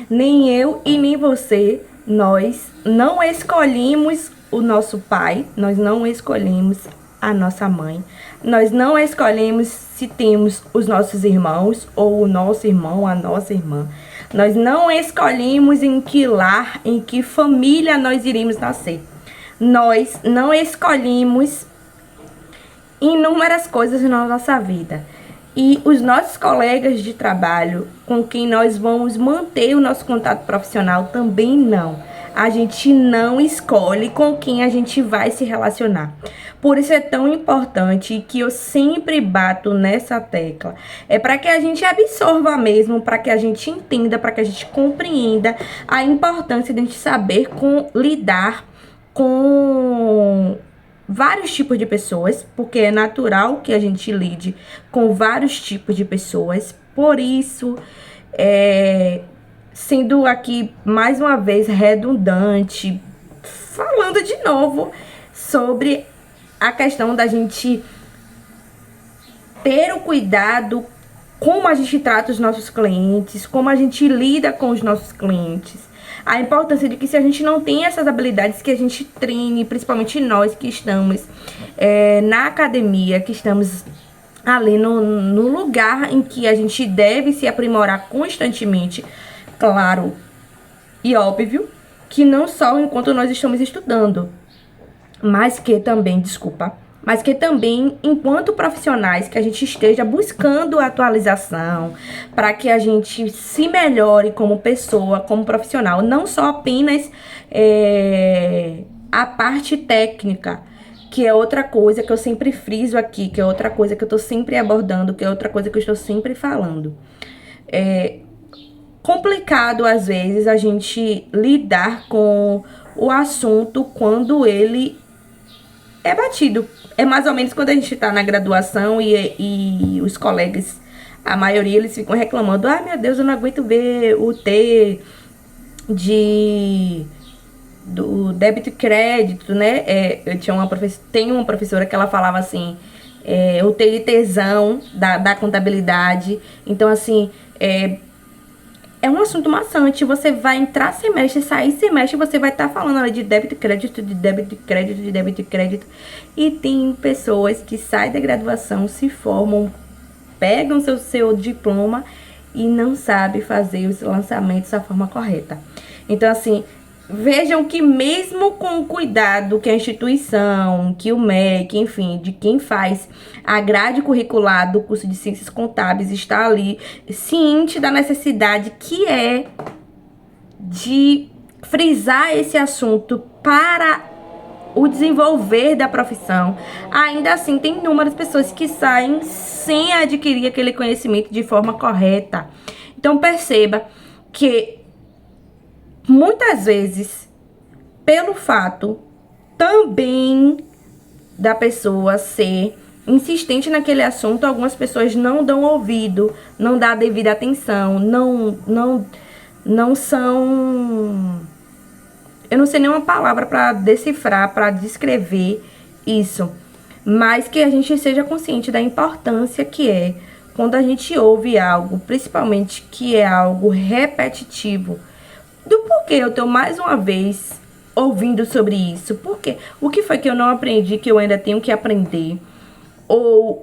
Nem eu e nem você, nós não escolhemos o nosso pai, nós não escolhemos a nossa mãe, nós não escolhemos se temos os nossos irmãos ou o nosso irmão, a nossa irmã. Nós não escolhemos em que lar, em que família nós iremos nascer. Nós não escolhemos inúmeras coisas na nossa vida. E os nossos colegas de trabalho, com quem nós vamos manter o nosso contato profissional, também não. A gente não escolhe com quem a gente vai se relacionar. Por isso é tão importante que eu sempre bato nessa tecla. É para que a gente absorva mesmo, para que a gente entenda, para que a gente compreenda a importância de a gente saber lidar com vários tipos de pessoas, porque é natural que a gente lide com vários tipos de pessoas. Por isso, sendo aqui mais uma vez redundante, falando de novo sobre a questão da gente ter o cuidado como a gente trata os nossos clientes, como a gente lida com os nossos clientes. A importância de que se a gente não tem essas habilidades, que a gente treine, principalmente nós que estamos na academia, que estamos ali no lugar em que a gente deve se aprimorar constantemente. Claro e óbvio que não só enquanto nós estamos estudando, mas que também, mas que também, enquanto profissionais, que a gente esteja buscando atualização para que a gente se melhore como pessoa, como profissional, não só apenas a parte técnica, que é outra coisa que eu sempre friso aqui, que é outra coisa que eu estou sempre abordando, que é outra coisa que eu estou sempre falando. É complicado, às vezes, a gente lidar com o assunto quando ele é batido. É mais ou menos quando a gente tá na graduação e os colegas, a maioria, eles ficam reclamando: ai meu Deus, eu não aguento ver o T do débito e crédito, né? Eu tinha tenho uma professora que ela falava assim, o T de tesão da contabilidade. Então, assim, é um assunto maçante. Você vai entrar semestre, sair semestre, você vai estar falando ali de débito e crédito, de débito e crédito, de débito e crédito. E tem pessoas que saem da graduação, se formam, pegam seu diploma e não sabem fazer os lançamentos da forma correta. Então, assim, vejam que mesmo com o cuidado que a instituição, que o MEC, enfim, de quem faz a grade curricular do curso de Ciências Contábeis está ali, ciente da necessidade que é de frisar esse assunto para o desenvolver da profissão, ainda assim tem inúmeras pessoas que saem sem adquirir aquele conhecimento de forma correta. Então perceba que muitas vezes, pelo fato também da pessoa ser insistente naquele assunto, algumas pessoas não dão ouvido, não dão a devida atenção, não são... Eu não sei nenhuma palavra para decifrar, para descrever isso, mas que a gente seja consciente da importância que é quando a gente ouve algo, principalmente que é algo repetitivo, do porquê eu tô mais uma vez ouvindo sobre isso. Porque o que foi que eu não aprendi, que eu ainda tenho que aprender? Ou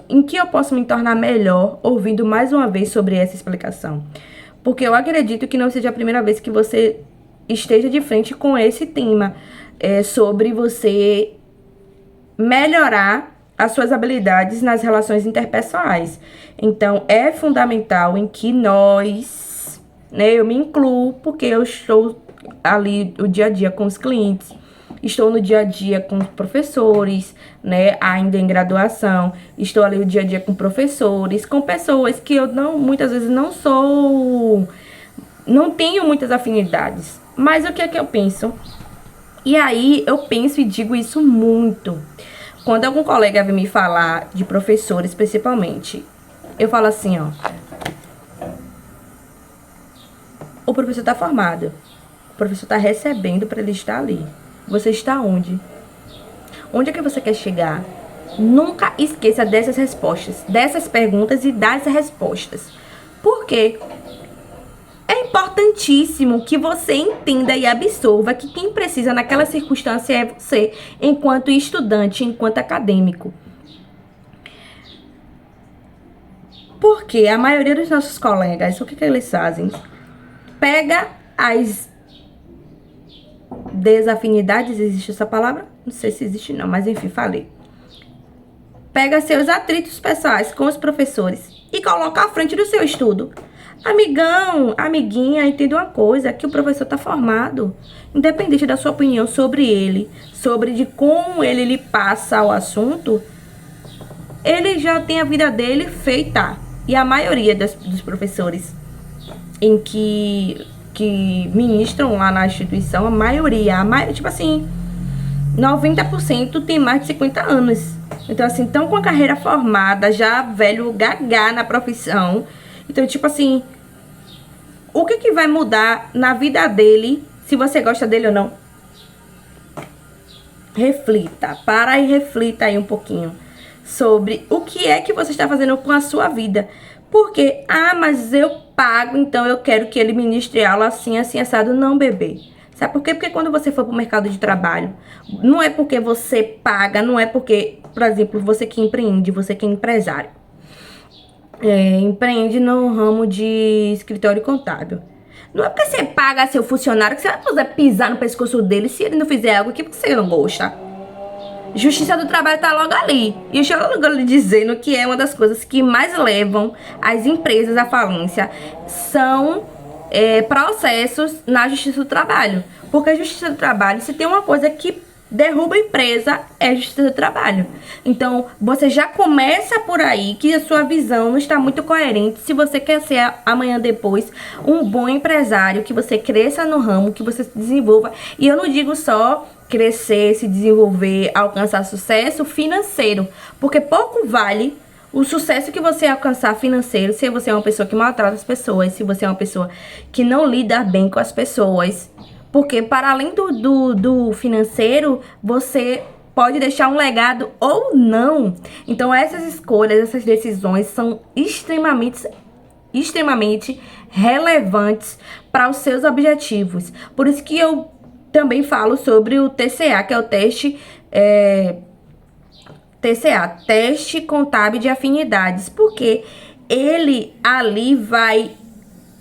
em que eu posso me tornar melhor ouvindo mais uma vez sobre essa explicação? Porque eu acredito que não seja a primeira vez que você esteja de frente com esse tema, sobre você melhorar as suas habilidades nas relações interpessoais. Então, é fundamental em que nós, né, eu me incluo, porque eu estou ali o dia a dia com os clientes, estou no dia a dia com os professores, né, ainda em graduação, estou ali o dia a dia com professores, com pessoas que eu muitas vezes não tenho muitas afinidades. Mas o que é que eu penso? E aí eu penso e digo isso muito. Quando algum colega vem me falar de professores, principalmente, eu falo assim, ó: o professor tá formado, o professor tá recebendo para ele estar ali. Você está onde? Onde é que você quer chegar? Nunca esqueça dessas respostas, dessas perguntas e das respostas. Por quê? É importantíssimo que você entenda e absorva que quem precisa naquela circunstância é você, enquanto estudante, enquanto acadêmico. Porque a maioria dos nossos colegas, o que eles fazem? Pega as desafinidades, existe essa palavra? Não sei se existe não, mas enfim, falei. Pega seus atritos pessoais com os professores e coloca à frente do seu estudo. Amigão, amiguinha, entenda uma coisa, que o professor tá formado, independente da sua opinião sobre ele, sobre de como ele lhe passa o assunto, ele já tem a vida dele feita. E a maioria dos professores em que ministram lá na instituição, a maioria, tipo assim, 90% tem mais de 50 anos. Então, assim, estão com a carreira formada, já velho, gagá na profissão. Então, tipo assim, o que vai mudar na vida dele, se você gosta dele ou não? Reflita, para e reflita aí um pouquinho sobre o que é que você está fazendo com a sua vida. Porque, mas eu pago, então eu quero que ele ministre aula assim, assim, assado. Não, bebê. Sabe por quê? Porque quando você for pro mercado de trabalho, não é porque você paga, não é porque, por exemplo, você que empreende, você que é empresário, empreende no ramo de escritório contábil. Não é porque você paga seu funcionário que você vai poder pisar no pescoço dele se ele não fizer algo aqui porque você não gosta. Justiça do trabalho tá logo ali. E eu estou logo lhe dizendo que é uma das coisas que mais levam as empresas à falência são processos na justiça do trabalho. Porque a justiça do trabalho, se tem uma coisa que derruba a empresa, é a justiça do trabalho. Então, você já começa por aí que a sua visão não está muito coerente. Se você quer ser amanhã depois um bom empresário, que você cresça no ramo, que você se desenvolva. E eu não digo só crescer, se desenvolver, alcançar sucesso financeiro, porque pouco vale o sucesso que você alcançar financeiro se você é uma pessoa que maltrata as pessoas, se você é uma pessoa que não lida bem com as pessoas. Porque para além do financeiro, você pode deixar um legado ou não. Então essas escolhas, essas decisões são extremamente relevantes para os seus objetivos. Por isso que eu também falo sobre o TCA, que é o teste TCA, Teste Contábil de Afinidades, porque ele ali vai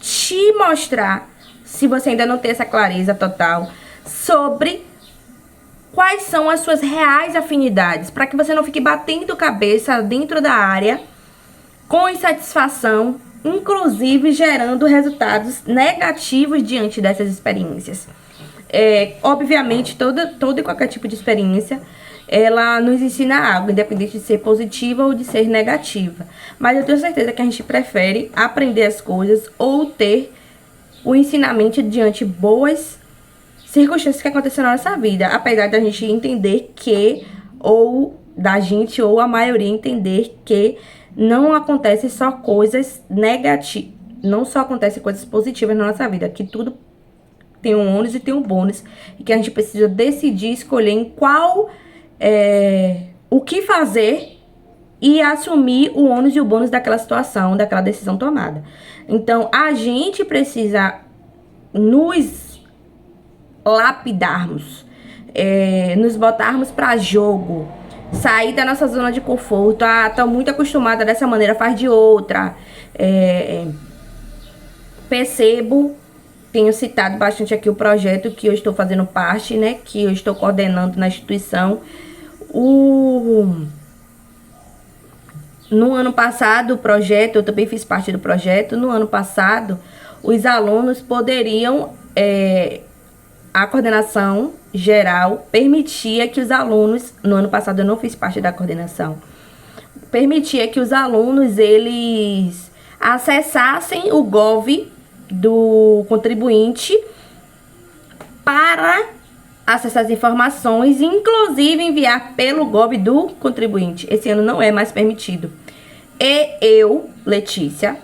te mostrar, se você ainda não tem essa clareza total, sobre quais são as suas reais afinidades, para que você não fique batendo cabeça dentro da área com insatisfação, inclusive gerando resultados negativos diante dessas experiências. Obviamente, todo e qualquer tipo de experiência, ela nos ensina algo, independente de ser positiva ou de ser negativa. Mas eu tenho certeza que a gente prefere aprender as coisas ou ter o ensinamento diante boas circunstâncias que aconteceram na nossa vida. Apesar da gente entender que, ou da gente, ou a maioria entender que não acontecem só coisas negativas, não só acontecem coisas positivas na nossa vida, que tudo tem um ônus e tem um bônus, e que a gente precisa decidir, escolher em qual, o que fazer e assumir o ônus e o bônus daquela situação, daquela decisão tomada. Então, a gente precisa nos lapidarmos, nos botarmos para jogo, sair da nossa zona de conforto. Tô muito acostumada dessa maneira, faz de outra. Percebo, tenho citado bastante aqui o projeto que eu estou fazendo parte, né, que eu estou coordenando na instituição. No ano passado, o projeto, eu também fiz parte do projeto. No ano passado, os alunos poderiam, a coordenação geral permitia que os alunos, no ano passado eu não fiz parte da coordenação, permitia que os alunos, eles acessassem o Gov do contribuinte para acessar as informações e inclusive enviar pelo Gov do contribuinte. Esse ano não é mais permitido. E eu, Letícia,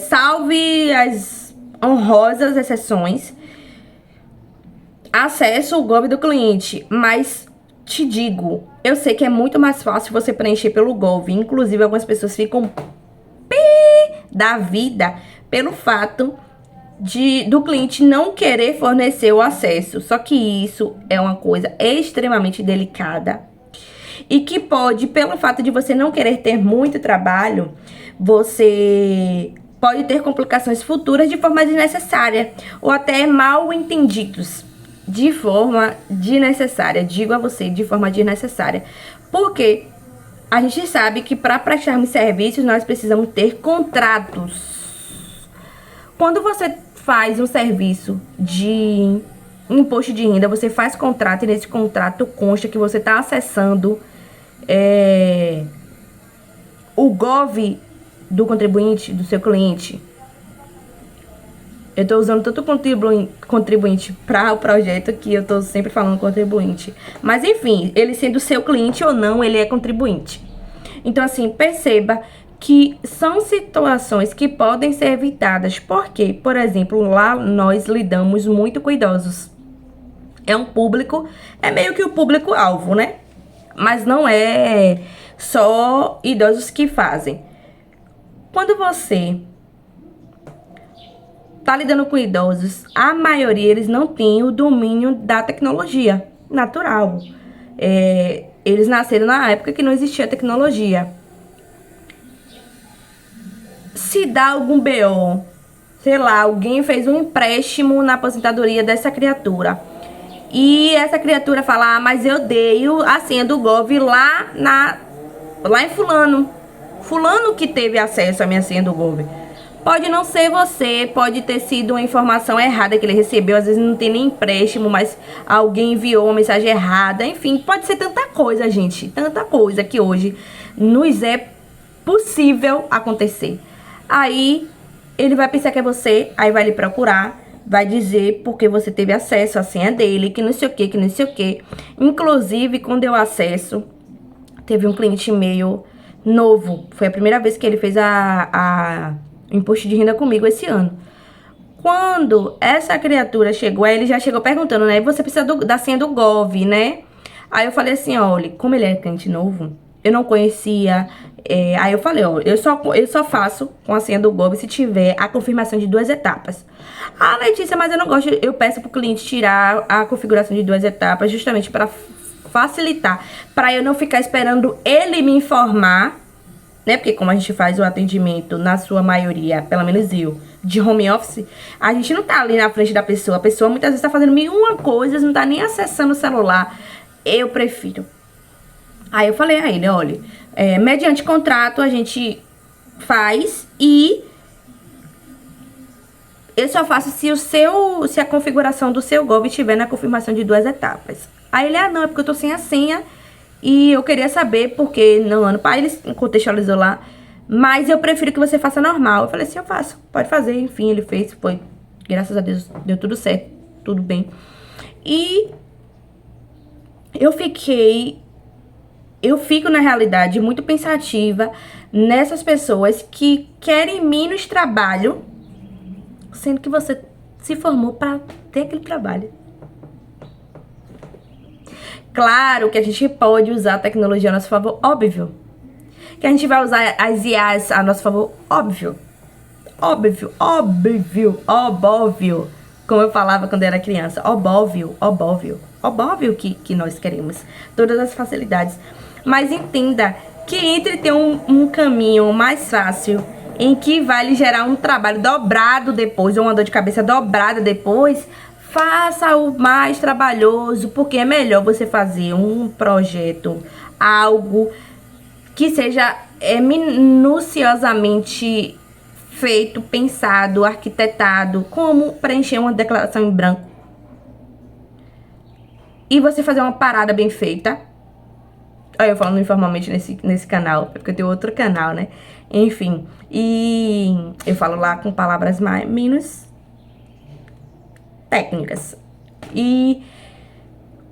salve as honrosas exceções, acesso o Gov do cliente, mas te digo, eu sei que é muito mais fácil você preencher pelo Gov. Inclusive, algumas pessoas ficam da vida pelo fato do cliente não querer fornecer o acesso. Só que isso é uma coisa extremamente delicada e que pode, pelo fato de você não querer ter muito trabalho, você pode ter complicações futuras de forma desnecessária ou até mal entendidos de forma desnecessária. Digo a você, de forma desnecessária. Porque a gente sabe que para prestarmos serviços nós precisamos ter contratos. Quando você faz um serviço de imposto de renda, você faz contrato e nesse contrato consta que você está acessando o Gov do contribuinte, do seu cliente. Eu tô usando tanto contribuinte para o projeto que eu tô sempre falando contribuinte. Mas enfim, ele sendo seu cliente ou não, ele é contribuinte. Então assim, perceba que são situações que podem ser evitadas. Porque, por exemplo, lá nós lidamos muito com idosos. É um público, é meio que o público-alvo, né? Mas não é só idosos que fazem. Quando você tá lidando com idosos, a maioria eles não tem o domínio da tecnologia natural. Eles nasceram na época que não existia tecnologia. Se dá algum BO, sei lá, alguém fez um empréstimo na aposentadoria dessa criatura e essa criatura fala, ah, mas eu dei a senha do Gov lá em fulano que teve acesso à minha senha do Gov. Pode não ser você, pode ter sido uma informação errada que ele recebeu, às vezes não tem nem empréstimo, mas alguém enviou uma mensagem errada, enfim, pode ser tanta coisa, gente, tanta coisa que hoje nos é possível acontecer. Aí ele vai pensar que é você, aí vai lhe procurar, vai dizer porque você teve acesso à senha dele, que não sei o que, que não sei o que. Inclusive, quando eu acesso, teve um cliente meu novo, foi a primeira vez que ele fez o imposto de renda comigo esse ano. Quando essa criatura chegou, aí ele já chegou perguntando, né, você precisa da senha do Gov, né? Aí eu falei assim, olha, como ele é cliente novo, eu não conhecia, aí eu falei, ó, eu só faço com a senha do Gov se tiver a confirmação de 2 etapas. Ah, Letícia, mas eu não gosto, eu peço pro cliente tirar a configuração de 2 etapas justamente para facilitar, para eu não ficar esperando ele me informar, né? Porque como a gente faz o atendimento, na sua maioria, pelo menos eu, de home office, a gente não tá ali na frente da pessoa, a pessoa muitas vezes tá fazendo 1001 coisas, não tá nem acessando o celular. Eu prefiro. Aí eu falei a ele, olha, mediante contrato a gente faz e eu só faço se a configuração do seu Gov estiver na confirmação de 2 etapas. Aí ele, não, é porque eu tô sem a senha e eu queria saber porque no ano, aí ele contextualizou lá, mas eu prefiro que você faça normal. Eu falei assim, eu faço, pode fazer, enfim, ele fez, foi, graças a Deus, deu tudo certo, tudo bem. E eu fico, na realidade, muito pensativa nessas pessoas que querem menos trabalho, sendo que você se formou para ter aquele trabalho. Claro que a gente pode usar a tecnologia a nosso favor, óbvio. Que a gente vai usar as IAs a nosso favor, óbvio. Óbvio, óbvio, óbvio. Como eu falava quando eu era criança, óbvio, óbvio. Óbvio que nós queremos todas as facilidades. Mas entenda que entre ter um caminho mais fácil, em que vai lhe gerar um trabalho dobrado depois, ou uma dor de cabeça dobrada depois, faça o mais trabalhoso, porque é melhor você fazer um projeto, algo que seja minuciosamente feito, pensado, arquitetado, como preencher uma declaração em branco. E você fazer uma parada bem feita. Olha, eu falando informalmente nesse canal, porque eu tenho outro canal, né? Enfim, e eu falo lá com palavras menos técnicas. E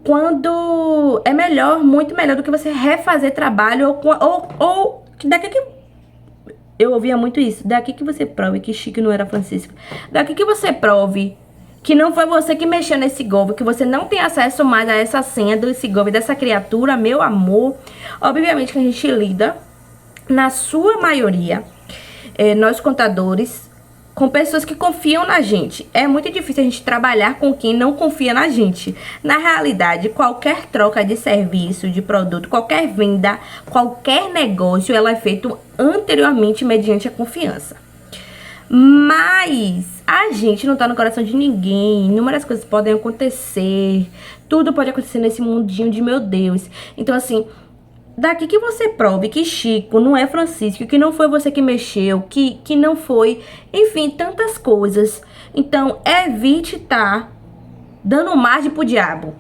quando é melhor, muito melhor do que você refazer trabalho ou daqui que eu ouvia muito isso, daqui que você prove que Chico não era Francisco, daqui que você prove que não foi você que mexeu nesse Gov, que você não tem acesso mais a essa senha desse Gov, dessa criatura, meu amor. Obviamente que a gente lida, na sua maioria, nós contadores, com pessoas que confiam na gente. É muito difícil a gente trabalhar com quem não confia na gente. Na realidade, qualquer troca de serviço, de produto, qualquer venda, qualquer negócio, ela é feito anteriormente mediante a confiança. Mas a gente não tá no coração de ninguém. Inúmeras coisas podem acontecer. Tudo pode acontecer nesse mundinho de meu Deus. Então, assim, daqui que você prove que Chico não é Francisco, que não foi você que mexeu, que não foi, enfim, tantas coisas. Então, evite tá dando margem pro diabo.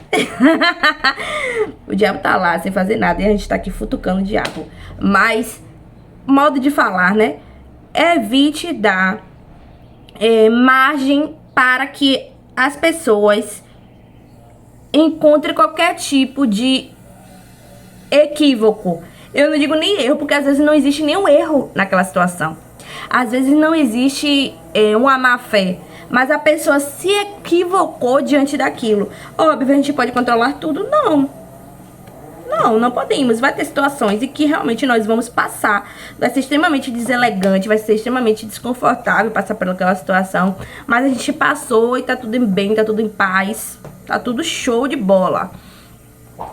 O diabo tá lá sem fazer nada e a gente tá aqui futucando o diabo. Mas, modo de falar, né? Evite dar margem para que as pessoas encontrem qualquer tipo de equívoco. Eu não digo nem erro, porque às vezes não existe nenhum erro naquela situação. Às vezes não existe uma má fé, mas a pessoa se equivocou diante daquilo. Óbvio, a gente pode controlar tudo? Não podemos. Vai ter situações em que realmente nós vamos passar. Vai ser extremamente deselegante, vai ser extremamente desconfortável passar por aquela situação. Mas a gente passou e tá tudo bem, tá tudo em paz, tá tudo show de bola.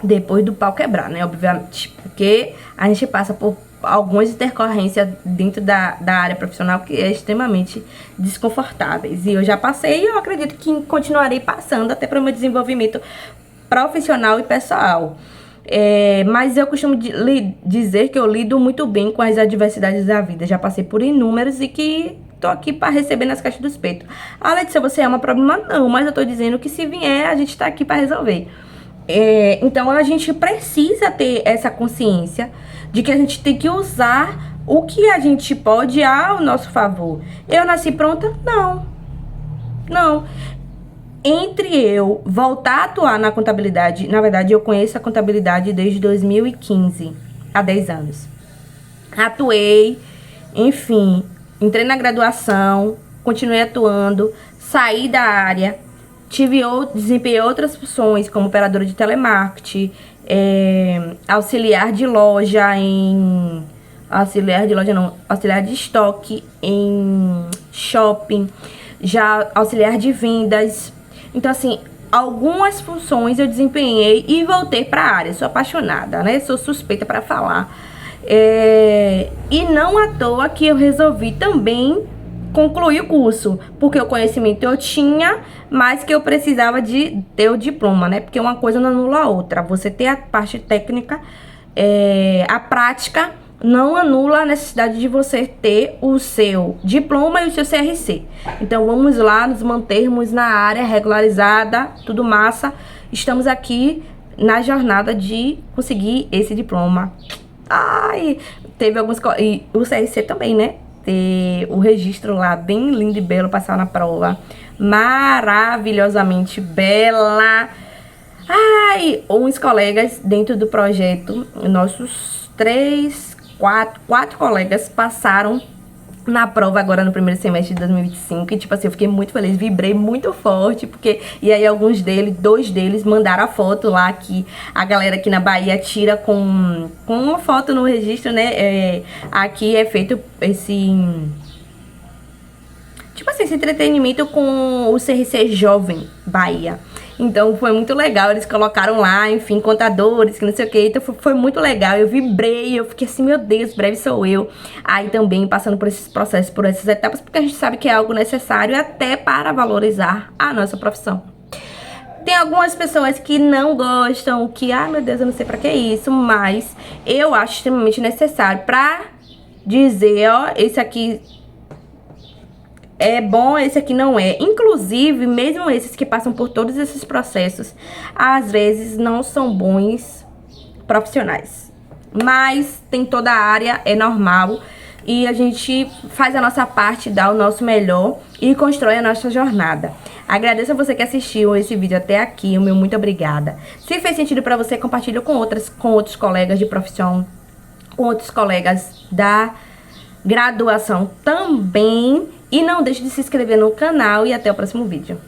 Depois do pau quebrar, né? Obviamente. Porque a gente passa por algumas intercorrências dentro da área profissional que é extremamente desconfortáveis. E eu já passei e eu acredito que continuarei passando até para o meu desenvolvimento profissional e pessoal. Mas eu costumo dizer que eu lido muito bem com as adversidades da vida. Já passei por inúmeros e que tô aqui para receber nas caixas dos peitos. Letícia, você é um problema? Não, mas eu tô dizendo que se vier, a gente tá aqui para resolver. Então a gente precisa ter essa consciência de que a gente tem que usar o que a gente pode ao nosso favor. Eu nasci pronta? Não. Entre eu voltar a atuar na contabilidade, na verdade eu conheço a contabilidade desde 2015, há 10 anos. Atuei, enfim, entrei na graduação, continuei atuando, saí da área, desempenhei outras funções como operadora de telemarketing, auxiliar de estoque em shopping, já auxiliar de vendas. Então, assim, algumas funções eu desempenhei e voltei para a área. Sou apaixonada, né? Sou suspeita para falar. E não à toa que eu resolvi também concluir o curso, porque o conhecimento eu tinha, mas que eu precisava de ter o diploma, né? Porque uma coisa não anula a outra. Você ter a parte técnica, a prática não anula a necessidade de você ter o seu diploma e o seu CRC. Então vamos lá nos mantermos na área regularizada, tudo massa. Estamos aqui na jornada de conseguir esse diploma. Teve alguns... E o CRC também, né? Ter o registro lá bem lindo e belo, passar na prova. Maravilhosamente bela. Uns colegas dentro do projeto, nossos quatro colegas passaram na prova agora no primeiro semestre de 2025 e tipo assim, eu fiquei muito feliz, vibrei muito forte, porque e aí dois deles mandaram a foto lá que a galera aqui na Bahia tira com uma foto no registro, né? Aqui é feito esse entretenimento com o CRC Jovem Bahia. Então foi muito legal, eles colocaram lá, enfim, contadores, que não sei o que. Então foi muito legal, eu vibrei, eu fiquei assim, meu Deus, breve sou eu. Aí também passando por esses processos, por essas etapas, porque a gente sabe que é algo necessário até para valorizar a nossa profissão. Tem algumas pessoas que não gostam, que, meu Deus, eu não sei pra que isso, mas eu acho extremamente necessário pra dizer, esse aqui é bom, esse aqui não é. Inclusive, mesmo esses que passam por todos esses processos, às vezes não são bons profissionais. Mas tem toda a área, é normal. E a gente faz a nossa parte, dá o nosso melhor e constrói a nossa jornada. Agradeço a você que assistiu esse vídeo até aqui, o meu muito obrigada. Se fez sentido pra você, compartilha com outros colegas de profissão, com outros colegas da graduação também. E não deixe de se inscrever no canal e até o próximo vídeo.